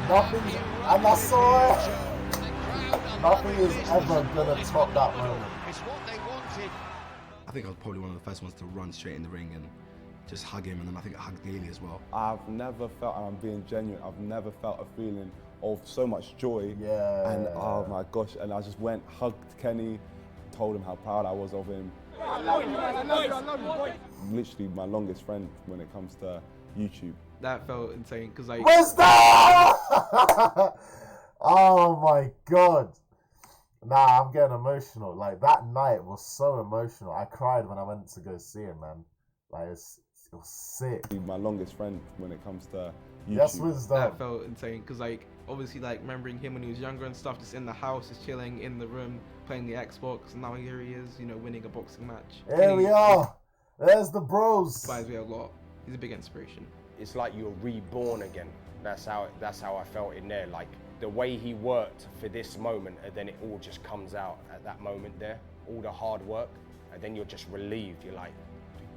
Nothing, and I saw it. Nothing is ever gonna top that moment. It's what they wanted. I think I was probably one of the first ones to run straight in the ring and just hug him, and then I think I hugged Daly as well. I've never felt, and I'm being genuine, I've never felt a feeling of so much joy. Yeah. And oh my gosh, and I just went, hugged Kenny, told him how proud I was of him. I love you, boy. Literally my longest friend when it comes to YouTube. That felt insane because like. Wisdom! Oh my god. Nah, I'm getting emotional. Like, that night was so emotional. I cried when I went to go see him, man. Like, it was sick. My longest friend when it comes to YouTube. Yes, Wisdom. That felt insane because like obviously like remembering him when he was younger and stuff, just in the house, just chilling in the room, playing the Xbox, and now here he is, you know, winning a boxing match. Here we are. There's the bros. Inspires me a lot. He's a big inspiration. It's like you're reborn again. That's how I felt in there. Like the way he worked for this moment, and then it all just comes out at that moment there. All the hard work, and then you're just relieved. You're like,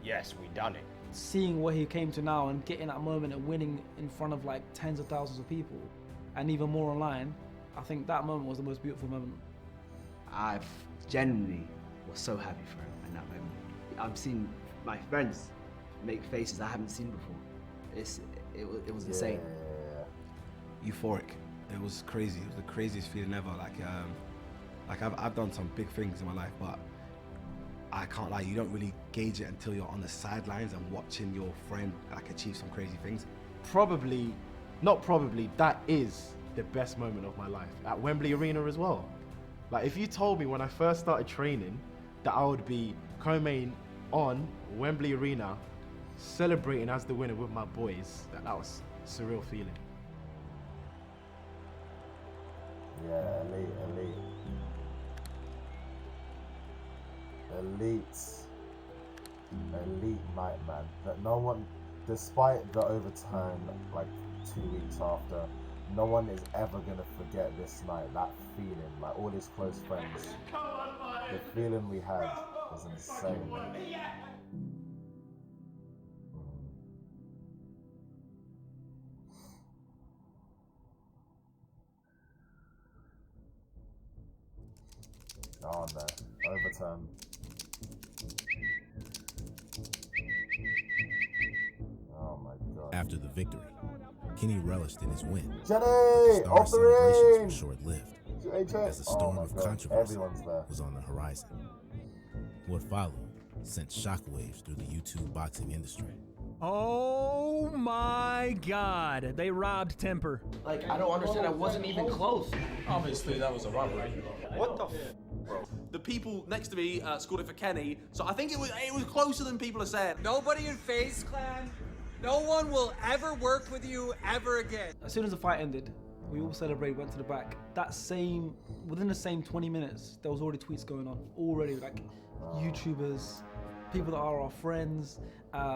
yes, we done it. Seeing where he came to now and getting that moment and winning in front of like tens of thousands of people, and even more online, I think that moment was the most beautiful moment. I genuinely was so happy for him in that moment. I've seen my friends make faces I haven't seen before. It was insane. Euphoric. It was crazy. It was the craziest feeling ever. Like I've done some big things in my life, but I can't lie, you don't really gauge it until you're on the sidelines and watching your friend like achieve some crazy things. Not probably, that is the best moment of my life. At Wembley Arena as well. Like, if you told me when I first started training that I would be co-main on Wembley Arena, celebrating as the winner with my boys, that was a surreal feeling. Yeah, elite night, man. That no one, despite the overturn like 2 weeks after, no one is ever gonna forget this night. That feeling, like all his close friends, the feeling we had was insane. Oh no, overturn. Oh my god. After the victory, Kenny relished in his win. Jenny! Star Off the celebrations ring! were short-lived. as a storm of controversy Everyone's there. was on the horizon. What followed sent shockwaves through the YouTube boxing industry. Oh my God, they robbed Temper. Like, I don't understand, I wasn't even close. Obviously, that was a robbery. What the Bro. The people next to me scored it for Kenny, so I think it was closer than people are saying. Nobody in FaZe Clan, no one will ever work with you ever again. As soon as the fight ended, we all celebrated, went to the back. Within the same 20 minutes, there was already tweets going on. Already, like, YouTubers, people that are our friends,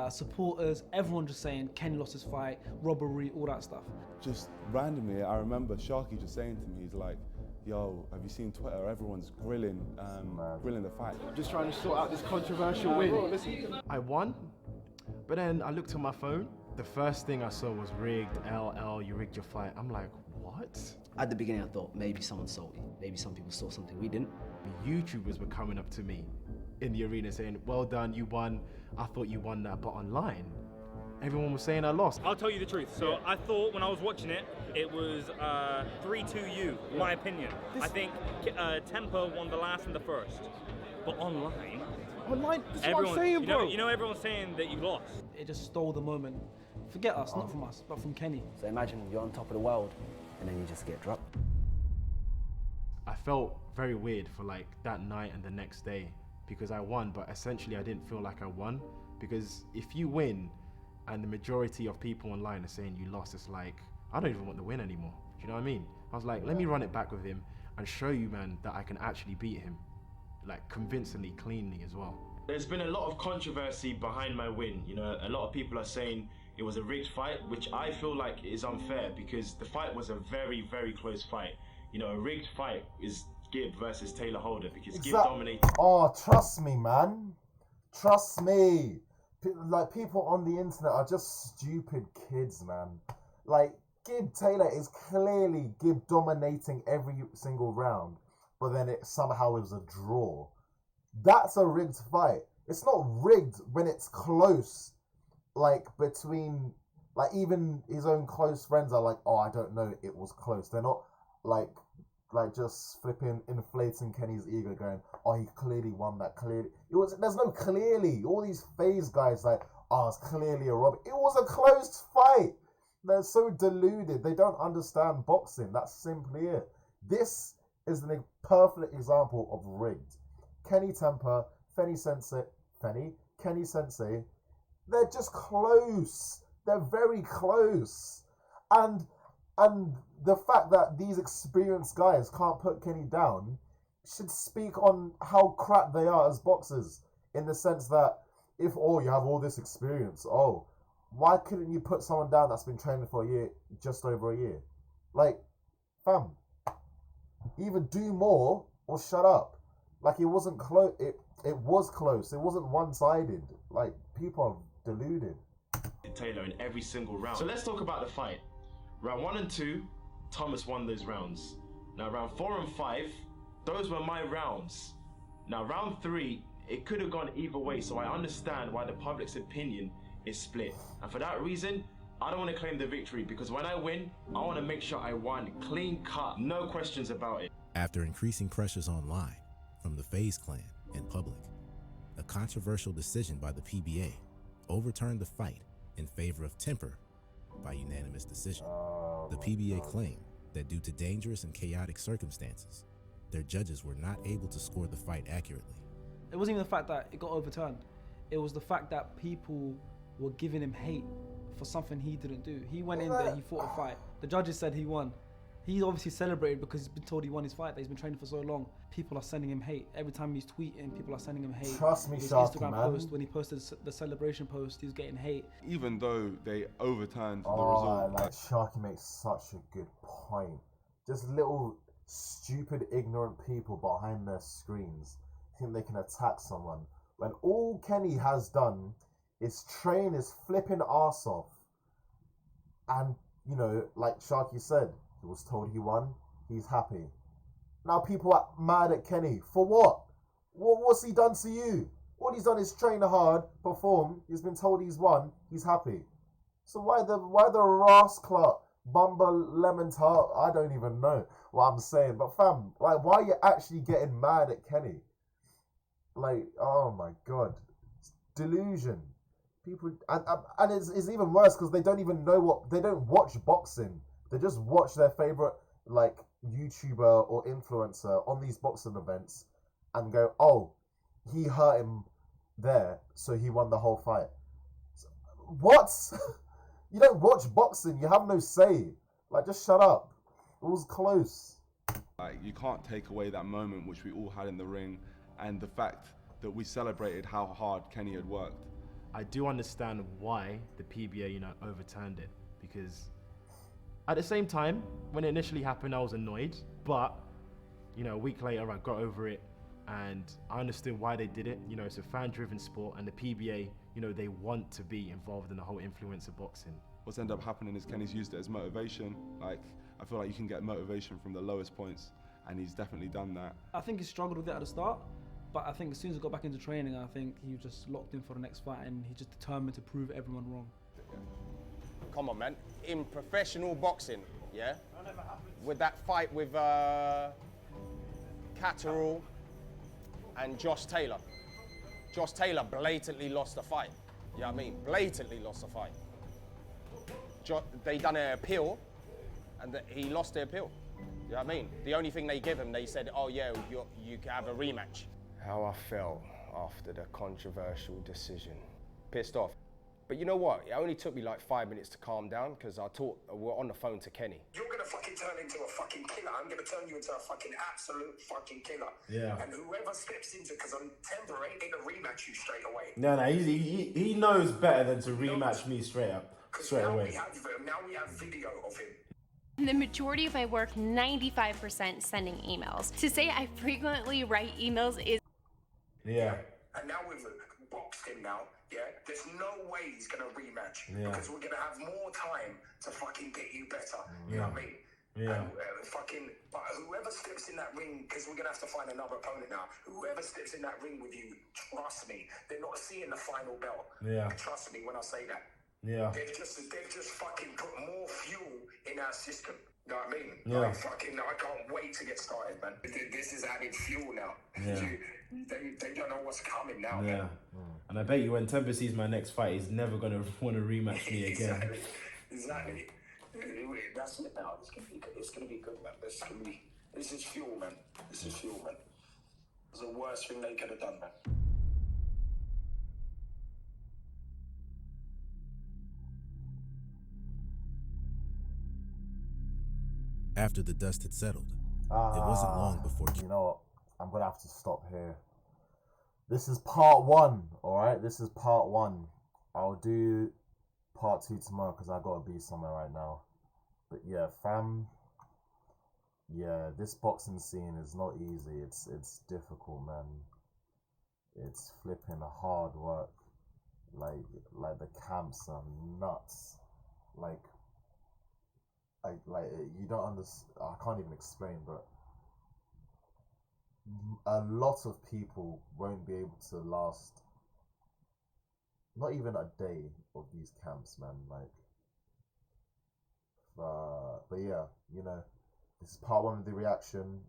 supporters, everyone just saying Kenny lost his fight, robbery, all that stuff. Just randomly, I remember Sharky just saying to me, he's like, yo, have you seen Twitter? Everyone's grilling the fight. Just trying to sort out this controversial win. I won, but then I looked at my phone. The first thing I saw was rigged, LL, you rigged your fight. I'm like, what? At the beginning, I thought maybe someone salty. Maybe some people saw something we didn't. The YouTubers were coming up to me in the arena saying, well done, you won. I thought you won that, but online, everyone was saying I lost. I'll tell you the truth. So I thought when I was watching it, it was 3-2 you, my opinion. I think Temper won the last and the first. But online, this is what I'm saying, bro. You know everyone's saying that you lost. It just stole the moment. Forget us, not from us, but from Kenny. So imagine you're on top of the world and then you just get dropped. I felt very weird for like that night and the next day because I won, but essentially I didn't feel like I won, because if you win and the majority of people online are saying you lost, it's like, I don't even want to win anymore. Do you know what I mean? I was like, let me run it back with him and show you, man, that I can actually beat him, like convincingly, cleanly as well. There's been a lot of controversy behind my win. You know, a lot of people are saying it was a rigged fight, which I feel like is unfair because the fight was a very, very close fight. You know, a rigged fight is Gibb versus Taylor Holder because Gibb dominated. Oh, trust me, man. Trust me. Like, people on the internet are just stupid kids, man. Like, Gibb Taylor is clearly Gibb dominating every single round, but then it somehow was a draw. That's a rigged fight. It's not rigged when it's close. Like, between, like, even his own close friends are like, oh, I don't know, it was close. They're not, like just flipping, inflating Kenny's ego, going, oh, he clearly won that, clearly. There's no clearly. All these FaZe guys, like, oh, it's clearly a robbery. It was a closed fight. They're so deluded. They don't understand boxing. That's simply it. This is the perfect example of rigged. Kenny Temper, Kenny Sensei, they're just close. They're very close. And the fact that these experienced guys can't put Kenny down should speak on how crap they are as boxers, in the sense that if, oh, you have all this experience, oh, why couldn't you put someone down that's been training for a year, just over a year? Like, fam, either do more or shut up. Like, it wasn't close. It was close. It wasn't one-sided. Like, people are deluded. Taylor in every single round. So let's talk about the fight. Round 1 and 2, Thomas won those rounds. Now round 4 and 5, those were my rounds. Now round 3, it could have gone either way, so I understand why the public's opinion is split. And for that reason, I don't want to claim the victory, because when I win, I want to make sure I won clean cut, no questions about it. After increasing pressures online from the FaZe Clan and public, a controversial decision by the PBA overturned the fight in favor of Temper by unanimous decision. The PBA claimed that due to dangerous and chaotic circumstances, their judges were not able to score the fight accurately. It wasn't even the fact that it got overturned. It was the fact that people were giving him hate for something he didn't do. He went in there, he fought a fight. The judges said he won. He obviously celebrated because he's been told he won his fight, that he's been training for so long. People are sending him hate. Every time he's tweeting, people are sending him hate. Trust me, his Sharky, Instagram man. post, when he posted the celebration post, he was getting hate. Even though they overturned the Oh, result. like, Sharky makes such a good point. Just little stupid, ignorant people behind their screens think they can attack someone, when all Kenny has done is train his flipping arse off. And, you know, like Sharky said, he was told he won, he's happy. Now people are mad at Kenny. For what? What's he done to you? All he's done is train hard, perform, he's been told he's won, he's happy. So why the rascal, Bumba Lemon Tart, I don't even know. what I'm saying. But fam, like, why are you actually getting mad at Kenny? Like, oh my god, it's delusion. People, and it's even worse because they don't even know they don't watch boxing. They just watch their favorite like YouTuber or influencer on these boxing events and go, oh, he hurt him there, so he won the whole fight. What? You don't watch boxing. You have no say. Like, just shut up. It was close. Like, you can't take away that moment which we all had in the ring, and the fact that we celebrated how hard Kenny had worked. I do understand why the PBA, overturned it, because at the same time, when it initially happened, I was annoyed, but a week later, I got over it, and I understood why they did it. It's a fan-driven sport, and the PBA, they want to be involved in the whole influencer boxing. What's ended up happening is Kenny's used it as motivation. Like, I feel like you can get motivation from the lowest points, and he's definitely done that. I think he struggled with it at the start, but I think as soon as he got back into training, I think he was just locked in for the next fight, and he just determined to prove everyone wrong. Come on, man. In professional boxing, yeah? With that fight with Catterall and Josh Taylor. Josh Taylor blatantly lost the fight. You know what I mean? Blatantly lost the fight. They done an appeal, and he lost the appeal. You know what I mean? The only thing they give him, they said, oh yeah, you can have a rematch. How I felt after the controversial decision. Pissed off. But you know what? It only took me like 5 minutes to calm down because we're on the phone to Kenny. You're gonna fucking turn into a fucking killer. I'm gonna turn you into a fucking absolute fucking killer. Yeah. And whoever steps into, because I'm temper ain't gonna rematch you straight away. No, he knows better than to rematch me straight away. Now we have video of him. The majority of my work, 95% sending emails. To say I frequently write emails is... Yeah. And now we've boxed him now, yeah? There's no way he's gonna rematch. Yeah. Because we're gonna have more time to fucking get you better. You Yeah. know what I mean? Yeah. And, but whoever steps in that ring, because we're gonna have to find another opponent now. Whoever steps in that ring with you, trust me, they're not seeing the final belt. Yeah. Trust me when I say that. Yeah. They've just fucking put more fuel in our system. You know what I mean? Yeah. Like fucking, I can't wait to get started, man. This is added fuel now. Yeah. They don't know what's coming now. Yeah. Man. And I bet you when Temper sees my next fight, he's never gonna want to rematch me again. Exactly. That's it now. It's gonna be good, man. This is fuel, man. This is fuel, man. It's the worst thing they could have done, man. After the dust had settled, it wasn't long before... You know what? I'm going to have to stop here. This is part one, alright? This is part one. I'll do part two tomorrow because I got to be somewhere right now. But yeah, fam. Yeah, this boxing scene is not easy. It's difficult, man. It's flipping hard work. Like the camps are nuts. Like you don't understand. I can't even explain, but a lot of people won't be able to last not even a day of these camps, man. But yeah, this is part one of the reaction.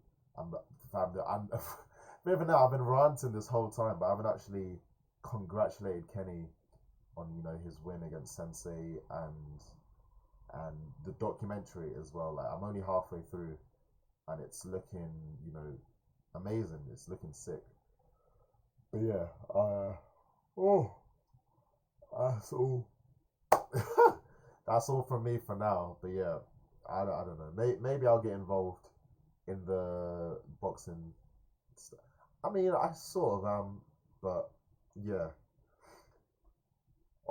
Even now, I've been ranting this whole time, but I haven't actually congratulated Kenny on his win against Sensei and the documentary as well. Like, I'm only halfway through, and it's looking amazing. It's looking sick. But yeah, that's all. That's all from me for now. But yeah, I don't know. Maybe I'll get involved in the boxing stuff. I mean, I sort of am, but yeah.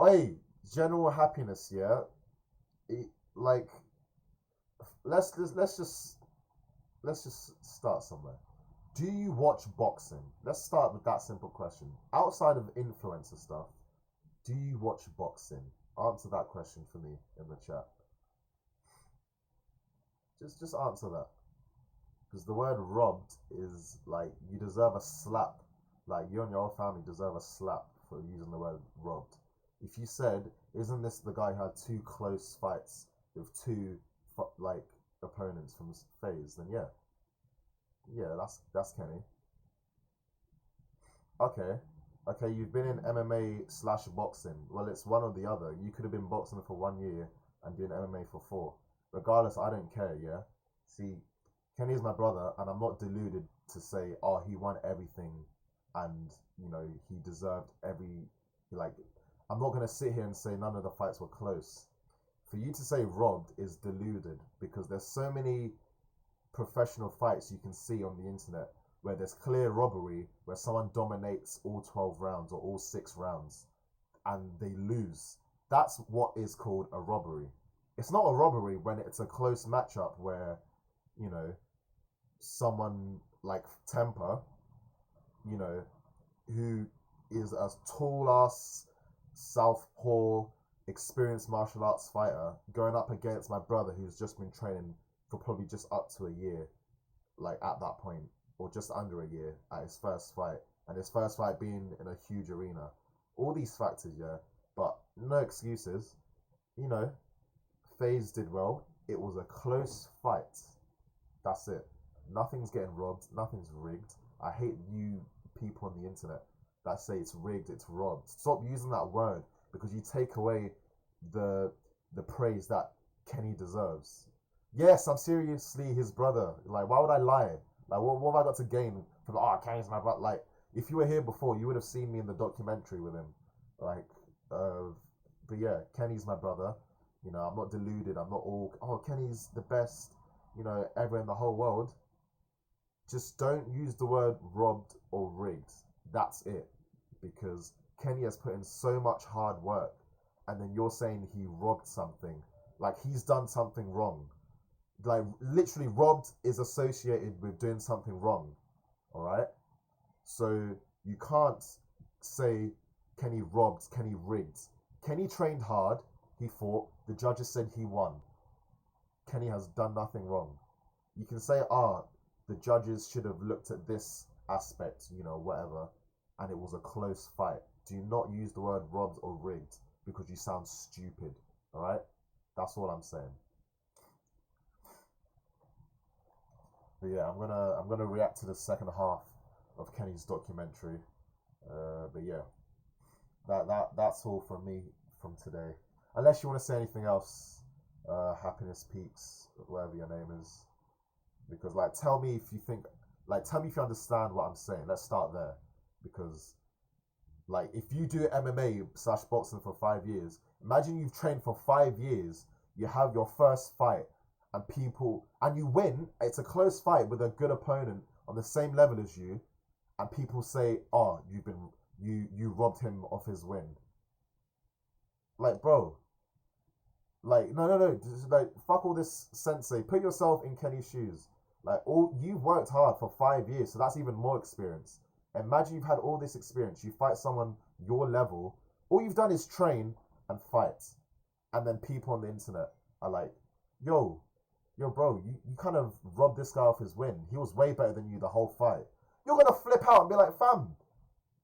Oi, general happiness, yeah. Let's just start somewhere. Do you watch boxing? Let's start with that simple question. Outside of influencer stuff, do you watch boxing? Answer that question for me in the chat. Just answer that. Because the word robbed is like, you deserve a slap. Like, you and your whole family deserve a slap for using the word robbed. If you said, isn't this the guy who had two close fights with two opponents from FaZe, then yeah. Yeah, that's Kenny. Okay, you've been in MMA/boxing. Well, it's one or the other. You could have been boxing for 1 year and doing MMA for 4. Regardless, I don't care, yeah? See, Kenny's my brother, and I'm not deluded to say, oh, he won everything and, you know, he deserved like, I'm not going to sit here and say none of the fights were close. For you to say robbed is deluded, because there's so many professional fights you can see on the internet where there's clear robbery, where someone dominates all 12 rounds or all 6 rounds and they lose. That's what is called a robbery. It's not a robbery when it's a close matchup where, you know, someone like Temper, you know, who is a tall ass southpaw experienced martial arts fighter, going up against my brother who's just been training for probably just up to a year, like at that point, or just under a year at his first fight, and his first fight being in a huge arena. All these factors, yeah, but no excuses. You know, FaZe did well. It was a close fight. That's it. Nothing's getting robbed. Nothing's rigged. I hate you people on the internet that say it's rigged, it's robbed. Stop using that word, because you take away the praise that Kenny deserves. Yes, I'm seriously his brother. Like, why would I lie? Like, what have I got to gain from, oh, Kenny's my brother? Like, if you were here before, you would have seen me in the documentary with him. Like, but yeah, Kenny's my brother. You know, I'm not deluded. I'm not all, oh, Kenny's the best, you know, ever in the whole world. Just don't use the word robbed or rigged. That's it. Because Kenny has put in so much hard work, and then you're saying he robbed something. Like, he's done something wrong. Like, literally, robbed is associated with doing something wrong. Alright? So, you can't say Kenny robbed, Kenny rigged. Kenny trained hard, he fought, the judges said he won. Kenny has done nothing wrong. You can say, the judges should have looked at this aspect, you know, whatever, and it was a close fight. Do not use the word robbed or rigged, because you sound stupid. Alright? That's all I'm saying. But yeah, I'm gonna react to the second half of Kenny's documentary. But yeah, that's all from me from today. Unless you want to say anything else, Happiness Peaks, whatever your name is. Because, like, tell me if you understand what I'm saying. Let's start there. Because, like, if you do MMA/boxing for 5 years, imagine you've trained for 5 years, you have your first fight, and you win. It's a close fight with a good opponent on the same level as you, and people say, oh, you robbed him of his win. Like, bro, like, no, just, like, fuck all this sensei. Put yourself in Kenny's shoes. Like, you've worked hard for 5 years, so that's even more experience. Imagine you've had all this experience. You fight someone your level. All you've done is train and fight, and then people on the internet are like, yo, bro, you kind of robbed this guy off his win. He was way better than you the whole fight. You're gonna flip out and be like, fam,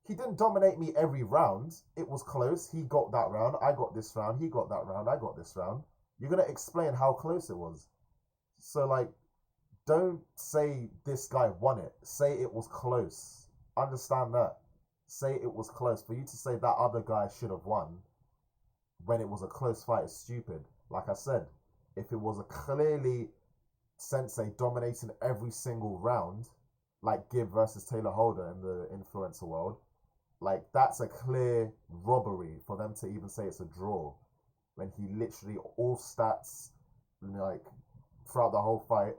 he didn't dominate me every round. It was close. He got that round. I got this round. He got that round. I got this round. You're gonna explain how close it was. So, like, don't say this guy won it. Say it was close. Understand that. Say it was close. For you to say that other guy should have won when it was a close fight is stupid. Like I said, if it was a clearly Sensei dominating every single round, like Gibb versus Taylor Holder in the influencer world, like, that's a clear robbery for them to even say it's a draw. When he literally, all stats, like, throughout the whole fight,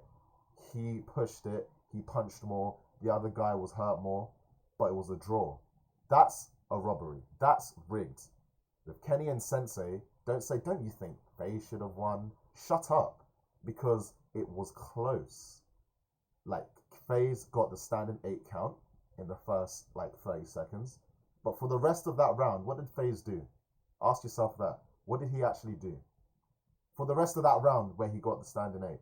he pushed it, he punched more, the other guy was hurt more, but it was a draw. That's a robbery. That's rigged. With Kenny and Sensei, don't you think they should have won? Shut up. Because it was close. Like, FaZe got the standing 8 count in the first, like, 30 seconds. But for the rest of that round, what did FaZe do? Ask yourself that. What did he actually do? For the rest of that round where he got the standing 8?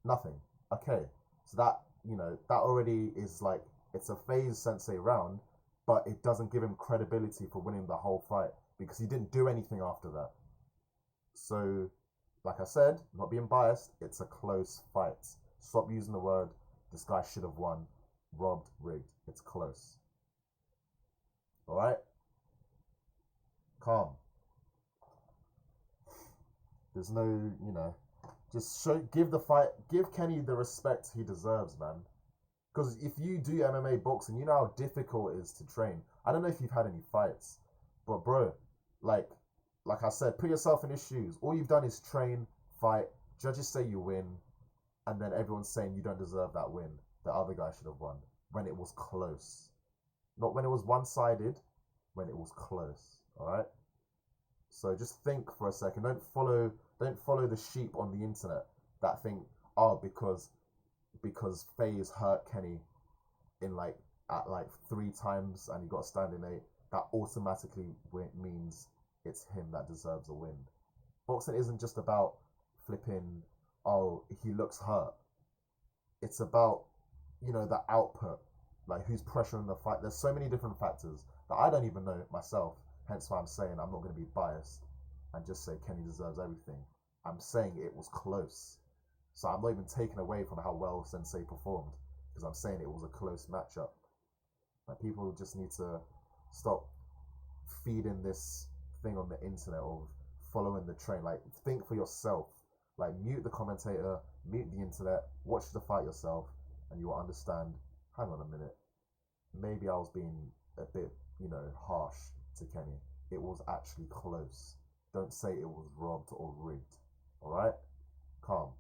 Nothing. Okay. So that, you know, that already is like, it's a FaZe Sensei round, but it doesn't give him credibility for winning the whole fight because he didn't do anything after that. So, like I said, not being biased, it's a close fight. Stop using the word, this guy should have won, robbed, rigged. It's close. All right? Calm. There's no, you know, just give Kenny the respect he deserves, man. Because if you do MMA boxing, you know how difficult it is to train. I don't know if you've had any fights, but bro, like I said, put yourself in his shoes. All you've done is train, fight, judges say you win, and then everyone's saying you don't deserve that win. The other guy should have won when it was close. Not when it was one-sided, when it was close. All right? So just think for a second. Don't follow the sheep on the internet that think, oh, because FaZe hurt Kenny at 3 times and he got a standing 8, that automatically means it's him that deserves a win. Boxing isn't just about flipping, oh, he looks hurt. It's about, you know, the output, like who's pressuring the fight. There's so many different factors that I don't even know myself. Hence why I'm saying I'm not going to be biased and just say Kenny deserves everything. I'm saying it was close. So I'm not even taking away from how well Sensei performed, because I'm saying it was a close matchup. Like, people just need to stop feeding this thing on the internet of following the train. Like, think for yourself. Like, mute the commentator, mute the internet, watch the fight yourself, and you will understand, hang on a minute, maybe I was being a bit, you know, harsh to Kenny. It was actually close. Don't say it was robbed or rigged. Alright? Calm.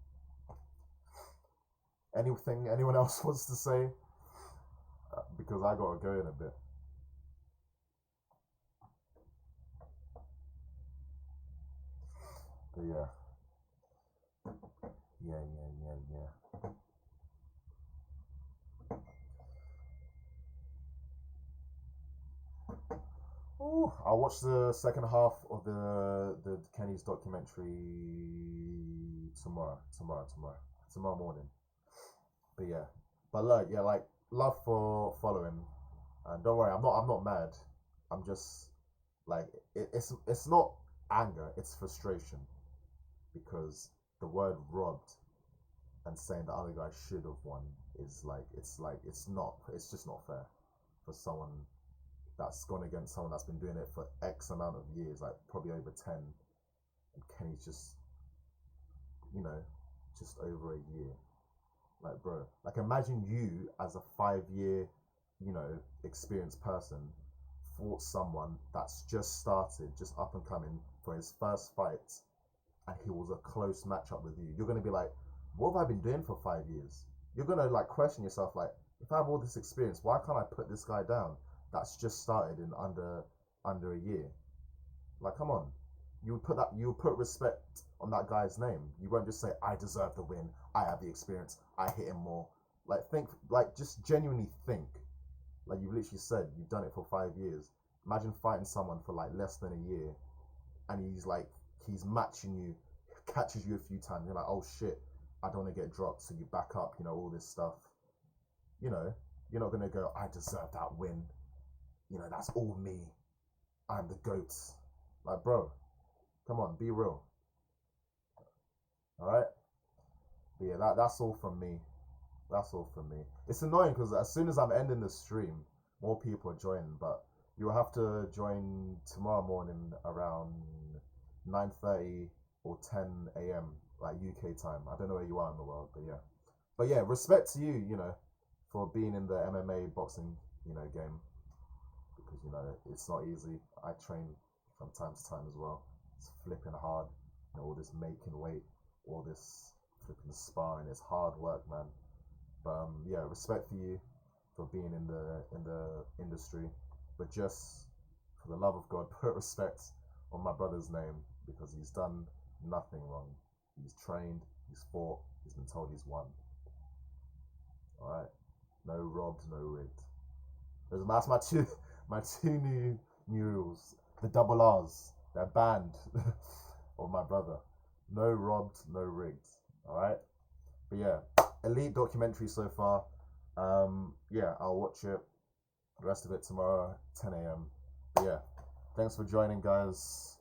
Anything anyone else wants to say? Because I gotta go in a bit. But yeah. Yeah. Ooh, I'll watch the second half of the Kenny's documentary tomorrow morning. But yeah, love for following, and don't worry, I'm not mad. I'm just like it's not anger, it's frustration, because the word robbed and saying the other guy should have won is it's just not fair for someone that's gone against someone that's been doing it for X amount of years, like probably over 10, and Kenny's just, you know, just over a year. Like, bro, like imagine you as a 5-year, you know, experienced person fought someone that's just started, just up and coming for his first fight, and he was a close matchup with you. You're gonna be like, what have I been doing for 5 years? You're gonna like question yourself, like, if I have all this experience, why can't I put this guy down that's just started in under a year? Like, come on. You would put respect on that guy's name. You won't just say, I deserve the win, I have the experience, I hit him more. Like, think, like, just genuinely think. Like, you've literally said you've done it for 5 years. Imagine fighting someone for like less than a year, and he's matching you, catches you a few times, you're like, oh shit, I don't want to get dropped, so you back up, you know, all this stuff. You know, you're not gonna go, I deserve that win, you know, that's all me, I'm the GOAT. Like, bro, come on, be real. Alright? But yeah, that's all from me. That's all from me. It's annoying because as soon as I'm ending the stream, more people are joining, but you'll have to join tomorrow morning around 9:30 or 10 a.m. like UK time. I don't know where you are in the world, but yeah. But yeah, respect to you, you know, for being in the MMA boxing, you know, game, because, you know, it's not easy. I train from time to time as well. It's flipping hard, you know, all this making weight, all this flipping sparring. It's hard work, man. But yeah, respect for you for being in the industry. But just for the love of God, put respect on my brother's name, because he's done nothing wrong. He's trained, he's fought, he's been told he's won. Alright? No robbed, no rigged. That's my two new rules. The double R's. They're banned of my brother. No robbed, no rigged. Alright? But yeah, elite documentary so far. Yeah, I'll watch it. The rest of it tomorrow, 10 a.m. But yeah, thanks for joining, guys.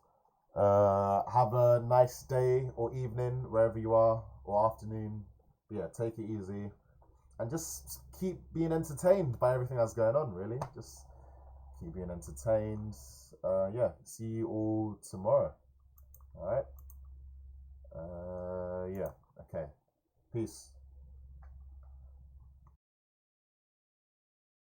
Have a nice day or evening wherever you are, or afternoon. But yeah, take it easy and just keep being entertained by everything that's going on. Really, just keep being entertained. Yeah, see you all tomorrow. All right. Yeah. Okay. Peace.